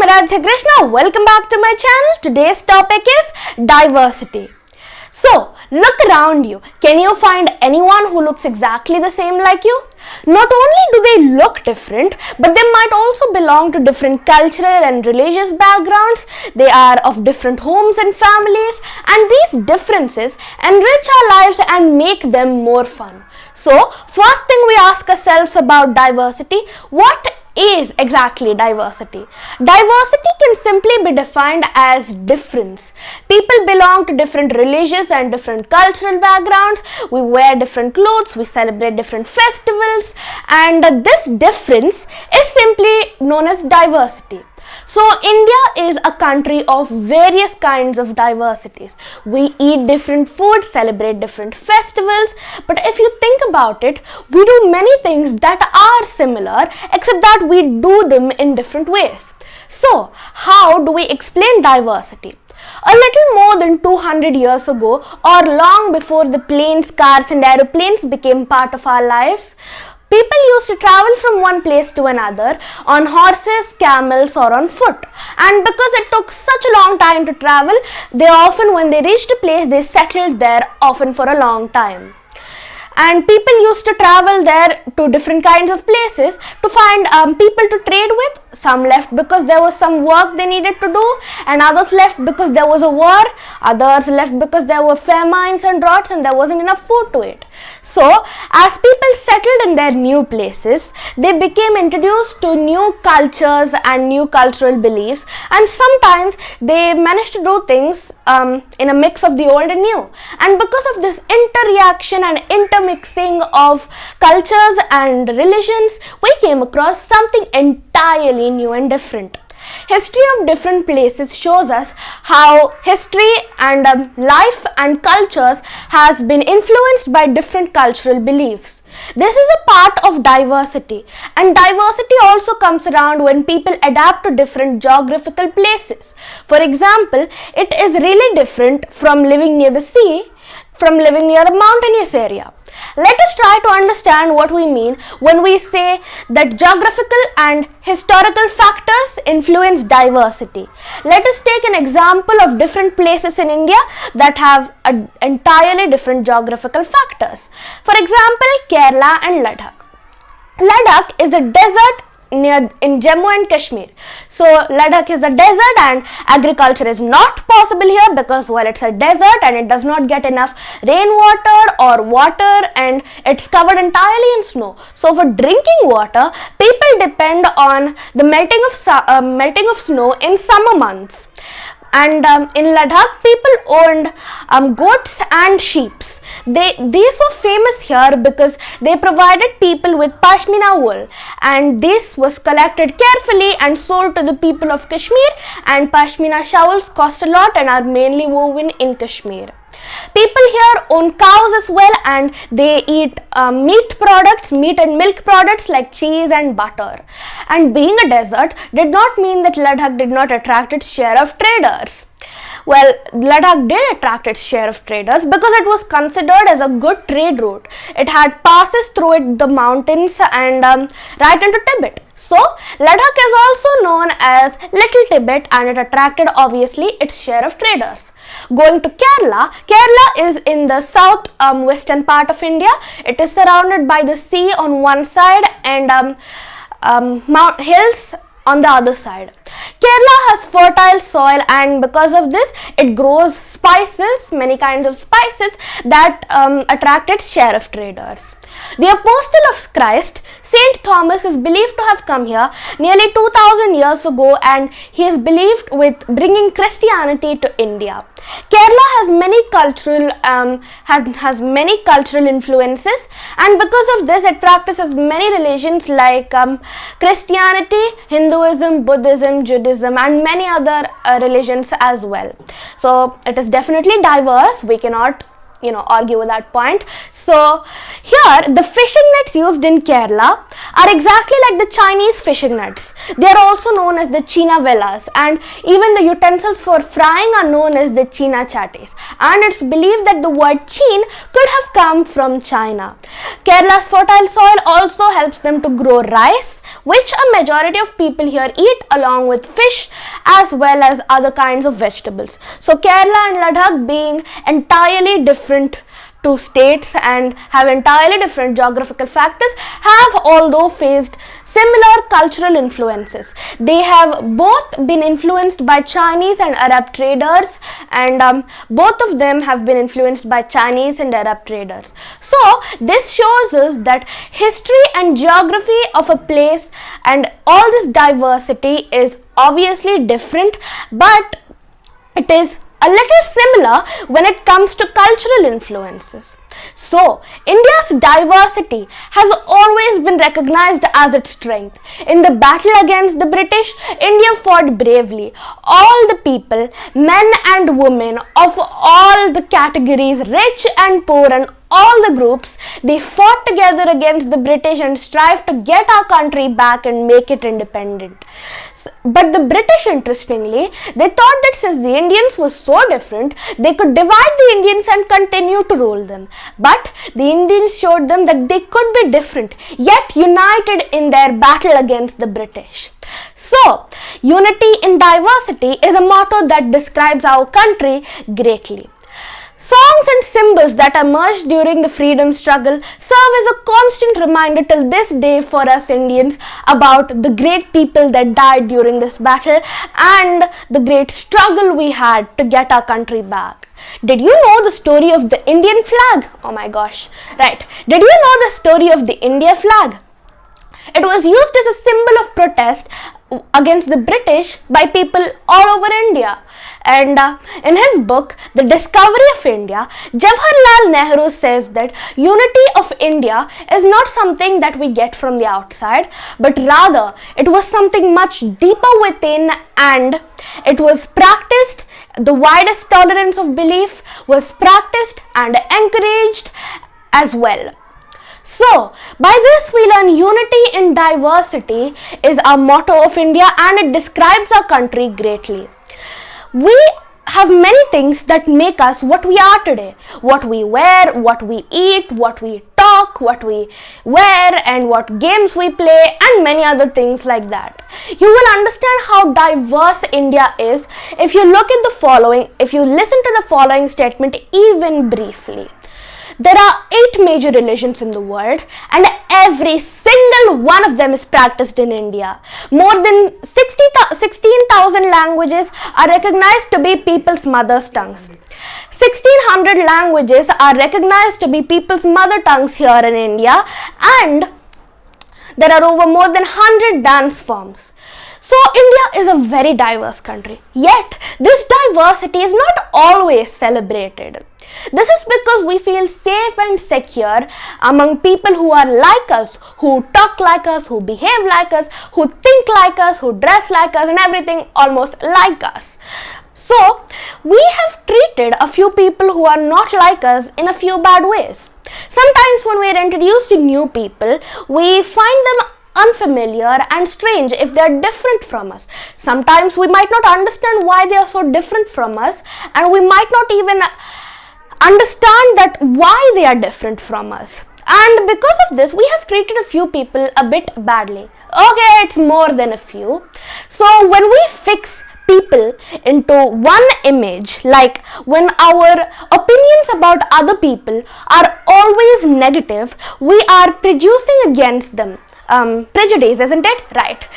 Radhe Krishna. Welcome back to my channel. Today's topic is diversity. So, look around you. Can you find anyone who looks exactly the same like you? Not only do they look different, but they might also belong to different cultural and religious backgrounds. They are of different homes and families, and these differences enrich our lives and make them more fun. So, first thing we ask ourselves about diversity, what is exactly diversity? Diversity can simply be defined as difference. People belong to different religious and different cultural backgrounds. We wear different clothes, we celebrate different festivals, and this difference is simply known as diversity. So, India is a country of various kinds of diversities. We eat different food, celebrate different festivals, but if you think about it, we do many things that are similar, except that we do them in different ways. So, how do we explain diversity? A little more than 200 years ago, or long before the planes, cars and aeroplanes became part of our lives, people used to travel from one place to another on horses, camels or on foot. And because it took such a long time to travel, when they reached a place, they settled there often for a long time. And people used to travel there to different kinds of places to find people to trade with. Some left because there was some work they needed to do, and others left because there was a war. Others left because there were famines and droughts and there wasn't enough food to eat. So, as people settled in their new places, they became introduced to new cultures and new cultural beliefs, and sometimes they managed to do things in a mix of the old and new. And because of this interreaction and intermixing of cultures and religions, we came across something entirely new and different. History of different places shows us how history and life and cultures has been influenced by different cultural beliefs. This is a part of diversity, and diversity also comes around when people adapt to different geographical places. For example, it is really different from living near the sea from living near a mountainous area. Let us try to understand what we mean when we say that geographical and historical factors influence diversity. Let us take an example of different places in India that have entirely different geographical factors. For example, Kerala and Ladakh. Ladakh is a desert in Jammu and Kashmir. So Ladakh is a desert and agriculture is not possible here because it's a desert and it does not get enough rainwater or water and it's covered entirely in snow. So for drinking water, people depend on the melting of snow in summer months. And in Ladakh, people owned goats and sheep. These were famous here because they provided people with pashmina wool, and this was collected carefully and sold to the people of Kashmir, and pashmina shawls cost a lot and are mainly woven in Kashmir. People here own cows as well, and they eat meat and milk products like cheese and butter. And being a desert did not mean that Ladakh did not attract its share of traders. Well, Ladakh did attract its share of traders because it was considered as a good trade route. It had passes through the mountains and right into Tibet. So, Ladakh is also known as Little Tibet, and it attracted obviously its share of traders. Going to Kerala, Kerala is in the western part of India. It is surrounded by the sea on one side and hills on the other side. Kerala has fertile soil, and because of this, it grows spices, many kinds of spices that attract its share of traders. The apostle of Christ, Saint Thomas, is believed to have come here nearly 2000 years ago, and he is believed with bringing Christianity to India. Kerala has many cultural influences, and because of this, it practices many religions like Christianity, Hinduism, Buddhism, Judaism, and many other religions as well. So it is definitely diverse. We cannot argue with that point. So here the fishing nets used in Kerala are exactly like the Chinese fishing nets. They are also known as the China velas, and even the utensils for frying are known as the China chatis, and it's believed that the word chin could have come from China. Kerala's fertile soil also helps them to grow rice, which a majority of people here eat along with fish as well as other kinds of vegetables. So Kerala and Ladakh, being entirely different two states and have entirely different geographical factors, have although faced similar cultural influences. They have both been influenced by Chinese and Arab traders, and both of them have been influenced by Chinese and Arab traders. So this shows us that history and geography of a place and all this diversity is obviously different, but it is a little similar when it comes to cultural influences. So, India's diversity has always been recognized as its strength. In the battle against the British, India fought bravely. All the people, men and women of all the categories, rich and poor, and all the groups, they fought together against the British and strived to get our country back and make it independent. But the British, interestingly, they thought that since the Indians were so different, they could divide the Indians and continue to rule them. But the Indians showed them that they could be different, yet united in their battle against the British. So, unity in diversity is a motto that describes our country greatly. Songs and symbols that emerged during the freedom struggle serve as a constant reminder till this day for us Indians about the great people that died during this battle and the great struggle we had to get our country back. Did you know the story of the Indian flag? Oh my gosh. Right. Did you know the story of the India flag? It was used as a symbol of protest against the British by people all over India. And in his book, The Discovery of India, Jawaharlal Nehru says that unity of India is not something that we get from the outside, but rather it was something much deeper within, and it was practiced. The widest tolerance of belief was practiced and encouraged as well. So, by this we learn unity in diversity is our motto of India, and it describes our country greatly. We have many things that make us what we are today. What we wear, what we eat, what we talk, what we wear, and what games we play, and many other things like that. You will understand how diverse India is if you look at the following, if you listen to the following statement even briefly. There are 8 major religions in the world, and every single one of them is practiced in India. More than 16,000 languages are recognized to be people's mother tongues. 1,600 languages are recognized to be people's mother tongues here in India, and there are over more than 100 dance forms. So India is a very diverse country, yet this diversity is not always celebrated. This is because we feel safe and secure among people who are like us, who talk like us, who behave like us, who think like us, who dress like us, and everything almost like us. So, we have treated a few people who are not like us in a few bad ways. Sometimes when we are introduced to new people, we find them unfamiliar and strange if they are different from us. Sometimes we might not understand why they are so different from us, and we might not even understand that why they are different from us. And because of this, we have treated a few people a bit badly. Okay, it's more than a few. So when we fix people into one image, like when our opinions about other people are always negative, we are prejudicing against them. Prejudice, isn't it? Right.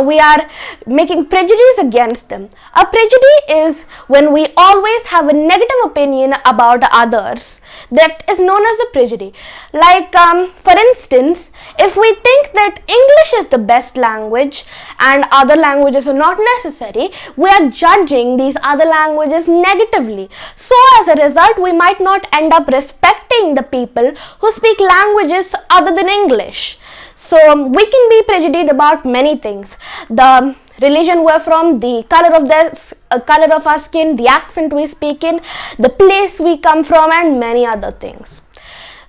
We are making prejudice against them. A prejudice is when we always have a negative opinion about others. That is known as a prejudice. Like, for instance, if we think that English is the best language and other languages are not necessary, we are judging these other languages negatively. So, as a result, we might not end up respecting the people who speak languages other than English. So we can be prejudiced about many things. The religion we're from, the color of our skin, the accent we speak in, the place we come from, and many other things.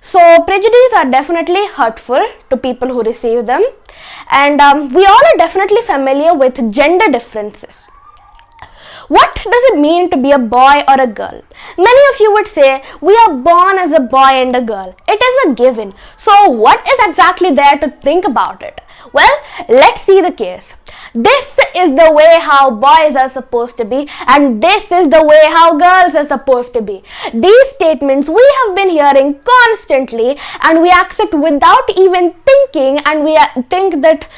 So prejudices are definitely hurtful to people who receive them, and we all are definitely familiar with gender differences. What does it mean to be a boy or a girl? Many of you would say we are born as a boy and a girl. It is a given. So what is exactly there to think about it? Well, let's see the case. This is the way how boys are supposed to be, and this is the way how girls are supposed to be. These statements we have been hearing constantly, and we accept without even thinking, and we think that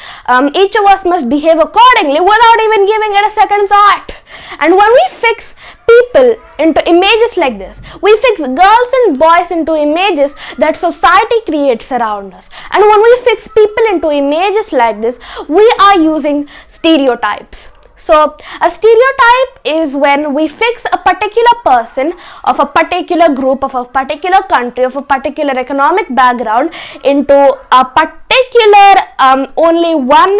each of us must behave accordingly without even giving it a second thought. And when we fix people into images like this, we fix girls and boys into images that society creates around us. And when we fix people into images like this, we are using stereotypes. So a stereotype is when we fix a particular person of a particular group, of a particular country, of a particular economic background into a particular only one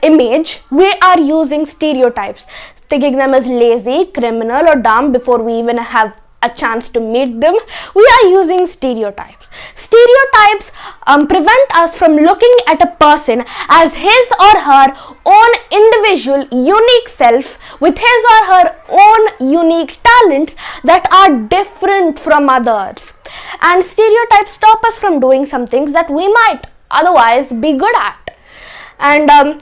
image. We are using stereotypes, thinking them as lazy, criminal, or dumb before we even have a chance to meet them. We are using stereotypes. Stereotypes prevent us from looking at a person as his or her own individual, unique self with his or her own unique talents that are different from others. And stereotypes stop us from doing some things that we might otherwise be good at. And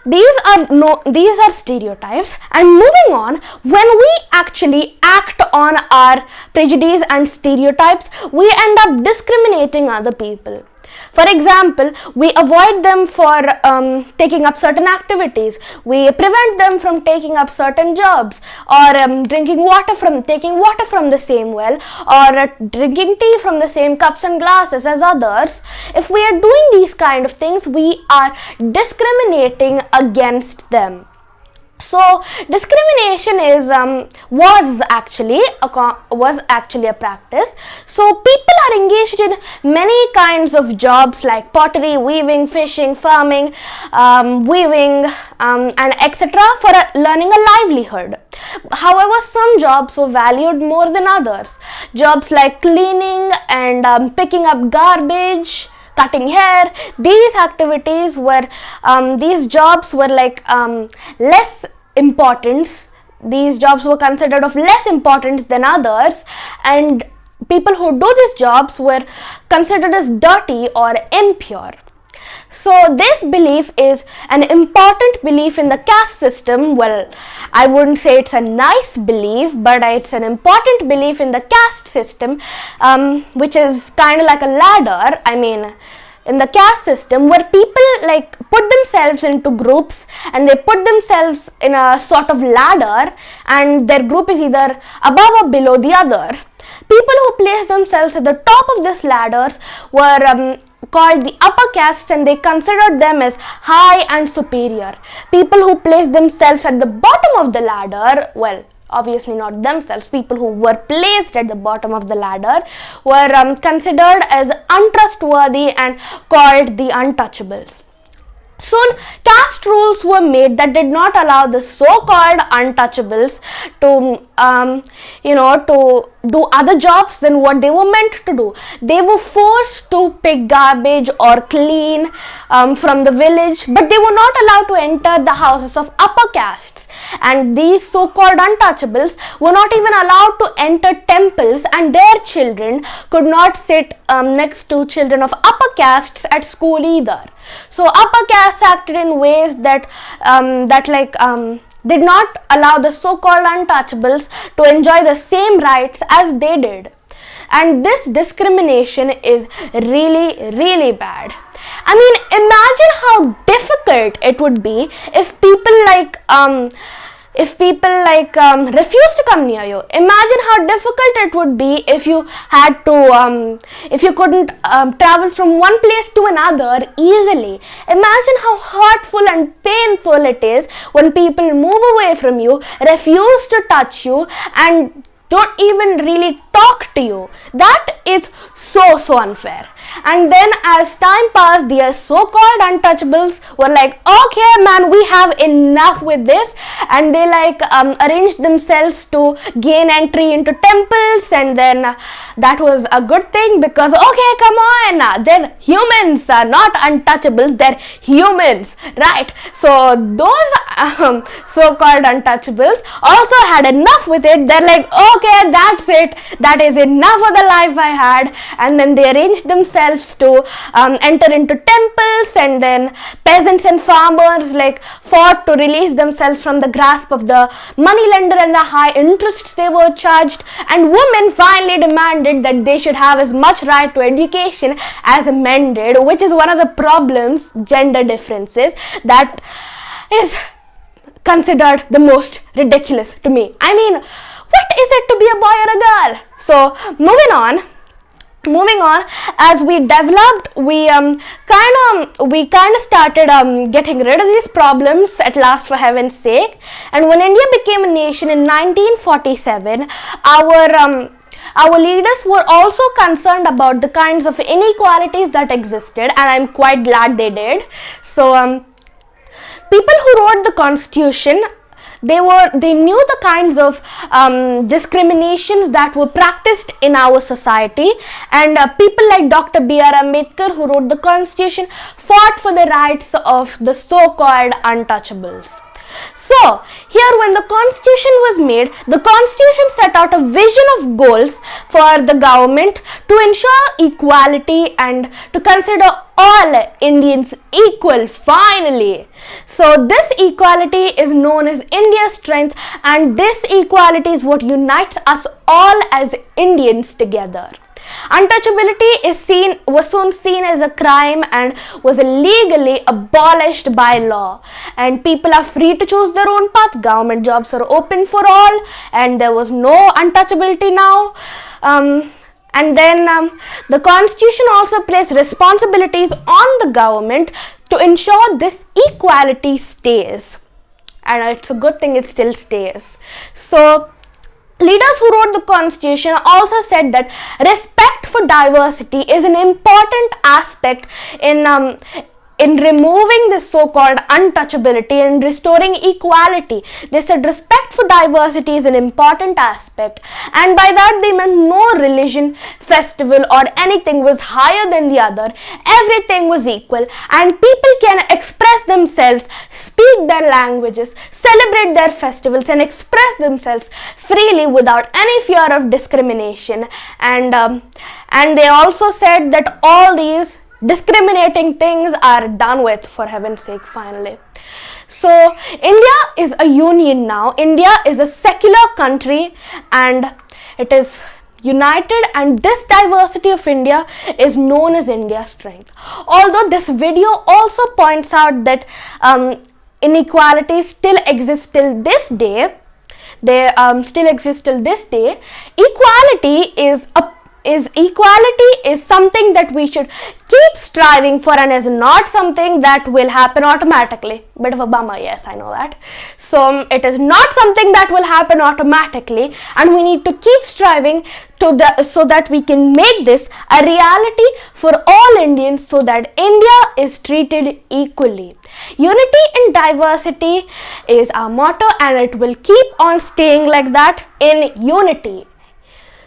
these are stereotypes. And moving on, when we actually act on our prejudice and stereotypes, we end up discriminating other people. For example, we avoid them for taking up certain activities. We prevent them from taking up certain jobs, or taking water from the same well, or drinking tea from the same cups and glasses as others. If we are doing these kind of things, we are discriminating against them. So discrimination was actually a practice. So people are engaged in many kinds of jobs like pottery, weaving, fishing, farming, weaving, and etc. for learning a livelihood. However, some jobs were valued more than others. Jobs like cleaning and picking up garbage, cutting hair, these activities were, these jobs were like less importance. These jobs were considered of less importance than others, and people who do these jobs were considered as dirty or impure. So this belief is an important belief in the caste system. Well, I wouldn't say it's a nice belief, but it's an important belief in the caste system, which is kind of like a ladder. I mean, in the caste system, where people like put themselves into groups, and they put themselves in a sort of ladder, and their group is either above or below the other. People who placed themselves at the top of these ladders were called the upper castes, and they considered them as high and superior. People who placed themselves at the bottom of the ladder, well, obviously not themselves, people who were placed at the bottom of the ladder were considered as untrustworthy and called the Untouchables. Soon, caste rules were made that did not allow the so-called untouchables to, to do other jobs than what they were meant to do. They were forced to pick garbage or clean from the village, but they were not allowed to enter the houses of upper castes. And these so-called untouchables were not even allowed to enter temples, and their children could not sit next to children of upper castes at school either. So upper castes acted in ways that did not allow the so-called untouchables to enjoy the same rights as they did. And this discrimination is really, really bad. I mean, imagine how difficult it would be if people refuse to come near you. Imagine how difficult it would be if you had to, if you couldn't travel from one place to another easily. Imagine how hurtful and painful it is when people move away from you, refuse to touch you, and don't even really talk to you. That is so unfair. And then as time passed, the so-called untouchables were like, okay man, we have enough with this, and they like arranged themselves to gain entry into temples. And then that was a good thing, because okay, come on, they're humans, not untouchables, they're humans, right? So those so-called untouchables also had enough with it. They're like, okay, that's it, that is enough of the life I had. And then they arranged themselves to enter into temples, and then peasants and farmers like fought to release themselves from the grasp of the moneylender and the high interests they were charged. And women finally demanded that they should have as much right to education as men did, which is one of the problems, gender differences, that is considered the most ridiculous to me. I mean, what is it to be a boy or a girl? So moving on, as we developed, we kind of started getting rid of these problems at last, for heaven's sake. And when India became a nation in 1947, our leaders were also concerned about the kinds of inequalities that existed, and I'm quite glad they did. So people who wrote the constitution, they knew the kinds of discriminations that were practiced in our society, and people like Dr. B.R. Ambedkar, who wrote the constitution, fought for the rights of the so-called untouchables. So here, when the constitution was made, the constitution set out a vision of goals for the government to ensure equality and to consider all Indians equal, finally. So this equality is known as India's strength, and this equality is what unites us all as Indians together. Untouchability was soon seen as a crime and was legally abolished by law. And people are free to choose their own path. Government jobs are open for all, and there was no untouchability now. And then the constitution also placed responsibilities on the government to ensure this equality stays. And it's a good thing it still stays. So leaders who wrote the constitution also said that respect for diversity is an important aspect in removing this so-called untouchability and restoring equality. They said respect for diversity is an important aspect, and by that they meant no religion, festival or anything was higher than the other. Everything was equal, and people can express themselves, speak their languages, celebrate their festivals and express themselves freely without any fear of discrimination. And they also said that all these discriminating things are done with, for heaven's sake, finally. So India is a union now. India is a secular country and it is united, and this diversity of India is known as India's strength. Although this video also points out that inequalities still exist till this day, equality is something that we should keep striving for, and is not something that will happen automatically. Bit of a bummer, yes, I know that. So it is not something that will happen automatically, and we need to keep striving so that we can make this a reality for all Indians, so that India is treated equally. Unity in diversity is our motto, and it will keep on staying like that, in unity.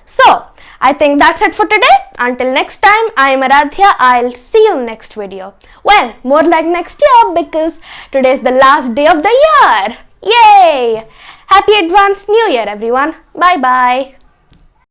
So I think that's it for today. Until next time, I am Aradhya. I'll see you in the next video. Well, more like next year, because today is the last day of the year. Yay! Happy advanced New Year, everyone. Bye bye.